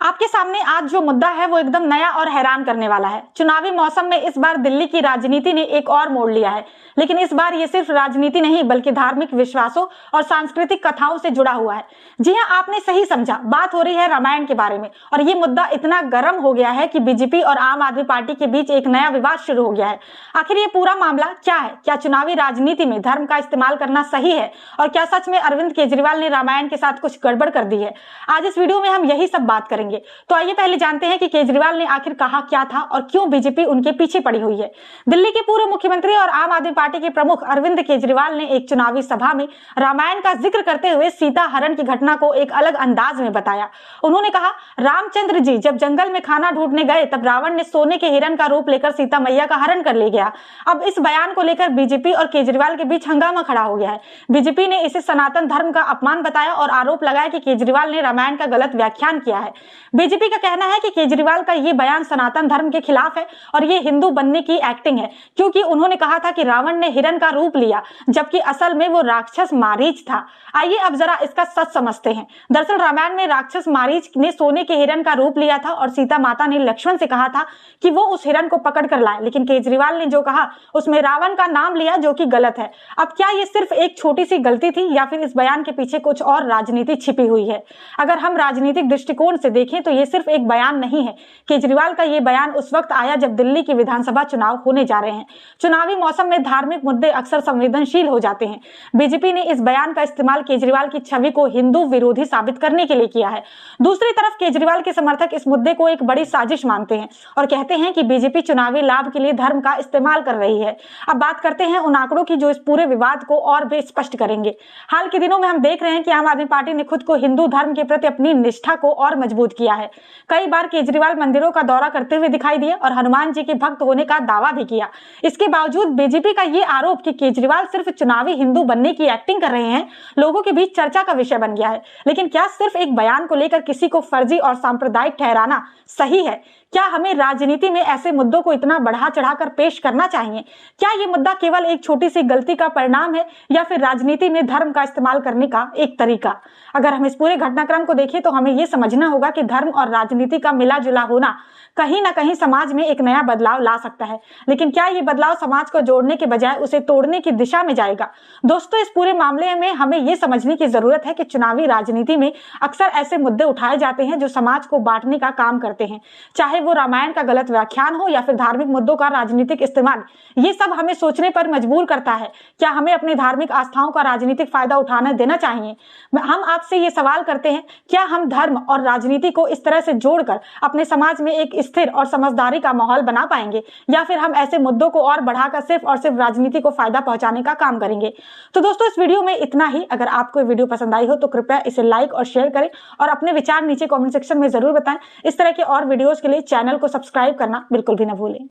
आपके सामने आज जो मुद्दा है वो एकदम नया और हैरान करने वाला है। चुनावी मौसम में इस बार दिल्ली की राजनीति ने एक और मोड़ लिया है, लेकिन इस बार ये सिर्फ राजनीति नहीं बल्कि धार्मिक विश्वासों और सांस्कृतिक कथाओं से जुड़ा हुआ है। जी हां, आपने सही समझा, बात हो रही है रामायण के बारे में। और ये मुद्दा इतना गर्म हो गया है कि बीजेपी और आम आदमी पार्टी के बीच एक नया विवाद शुरू हो गया है। आखिर ये पूरा मामला क्या है? क्या चुनावी राजनीति में धर्म का इस्तेमाल करना सही है? और क्या सच में अरविंद केजरीवाल ने रामायण के साथ कुछ गड़बड़ कर दी है? आज इस वीडियो में हम यही सब बात करेंगे। तो आइए पहले जानते हैं कि केजरीवाल ने आखिर कहा क्या था और क्यों बीजेपी उनके पीछे पड़ी हुई है। दिल्ली के पूर्व मुख्यमंत्री और आम आदमी पार्टी के प्रमुख अरविंद केजरीवाल ने एक चुनावी सभा में रामायण का जिक्र करते हुए सीता हरण की घटना को एक अलग अंदाज में बताया। उन्होंने कहा, रामचंद्र जी जब जंगल में खाना ढूंढने गए तब रावण ने सोने के हिरण का रूप लेकर सीता मैया का हरण कर ले गया। अब इस बयान को लेकर बीजेपी और केजरीवाल के बीच हंगामा खड़ा हो गया है। बीजेपी ने इसे सनातन धर्म का अपमान बताया और आरोप लगाया कि केजरीवाल ने रामायण का गलत व्याख्यान किया है। बीजेपी का कहना है कि केजरीवाल का ये बयान सनातन धर्म के खिलाफ है और ये हिंदू बनने की एक्टिंग है, क्योंकि उन्होंने कहा था कि रावण ने हिरण का रूप लिया जबकि असल में वो राक्षस मारीच था। आइए अब जरा इसका सच समझते हैं। दरअसल रामायण में राक्षस मारीच ने सोने के हिरण का रूप लिया था और सीता माता ने लक्ष्मण से कहा था कि वो उस हिरण को पकड़ कर लाए, लेकिन केजरीवाल ने जो कहा उसमें रावण का नाम लिया, जो कि गलत है। अब क्या ये सिर्फ एक छोटी सी गलती थी या फिर इस बयान के पीछे कुछ और राजनीति छिपी हुई है? अगर हम राजनीतिक दृष्टिकोण से देखें तो ये सिर्फ एक बयान नहीं है। केजरीवाल का ये बयान उस वक्त आया जब दिल्ली के विधानसभा चुनाव होने जा रहे हैं। चुनावी मौसम में धार्मिक मुद्दे अक्सर संवेदनशील हो जाते हैं। बीजेपी ने इस बयान का इस्तेमाल केजरीवाल की छवि को हिंदू विरोधी साबित करने के लिए किया है। दूसरी तरफ केजरीवाल के समर्थक इस मुद्दे को एक बड़ी साजिश मानते हैं और कहते हैं कि बीजेपी चुनावी लाभ के लिए धर्म का इस्तेमाल कर रही है। अब बात करते हैं उन आंकड़ों की जो इस पूरे विवाद को और भी स्पष्ट करेंगे। हाल के दिनों में हम देख रहे हैं कि आम आदमी पार्टी ने खुद को हिंदू धर्म के प्रति अपनी निष्ठा को और मजबूत किया है। कई बार केजरीवाल मंदिरों का दौरा करते हुए दिखाई दिए और हनुमान जी के भक्त होने का दावा भी किया। इसके बावजूद बीजेपी का ये आरोप कि केजरीवाल सिर्फ चुनावी हिंदू बनने की एक्टिंग कर रहे हैं लोगों के बीच चर्चा का विषय बन गया है। लेकिन क्या सिर्फ एक बयान को लेकर किसी को फर्जी और सांप्रदायिक ठहराना सही है? क्या हमें राजनीति में ऐसे मुद्दों को इतना बढ़ा चढ़ाकर पेश करना चाहिए? क्या ये मुद्दा केवल एक छोटी सी गलती का परिणाम है या फिर राजनीति में धर्म का इस्तेमाल करने का एक तरीका? अगर हम इस पूरे घटनाक्रम को देखें तो हमें ये समझना होगा कि धर्म और राजनीति का मिला जुला होना कहीं ना कहीं समाज में एक नया बदलाव ला सकता है। लेकिन क्या ये बदलाव समाज को जोड़ने के बजाय उसे तोड़ने की दिशा में जाएगा? दोस्तों, इस पूरे मामले में हमें ये समझने की जरूरत है कि चुनावी राजनीति में अक्सर ऐसे मुद्दे उठाए जाते हैं जो समाज को बांटने का काम करते हैं, चाहे वो रामायण का गलत व्याख्यान हो या फिर धार्मिक मुद्दों का राजनीतिक इस्तेमाल। ये सब हमें सोचने पर मजबूर करता है, क्या हमें अपनी धार्मिक आस्थाओं का राजनीतिक फायदा उठाने देना चाहिए? हम आपसे ये सवाल करते हैं, क्या हम धर्म और राजनीति को इस तरह से जोड़कर अपने समाज में एक स्थिर और समझदारी का माहौल बना पाएंगे, या फिर हम ऐसे मुद्दों को और बढ़ाकर सिर्फ और सिर्फ राजनीति को फायदा पहुंचाने का काम करेंगे? तो दोस्तों, इस वीडियो में इतना ही। अगर आपको वीडियो पसंद आई हो तो कृपया इसे लाइक और शेयर करें और अपने विचार नीचे कमेंट सेक्शन में जरूर बताएं। इस तरह के और वीडियोस के लिए चैनल को सब्सक्राइब करना बिल्कुल भी न भूलें।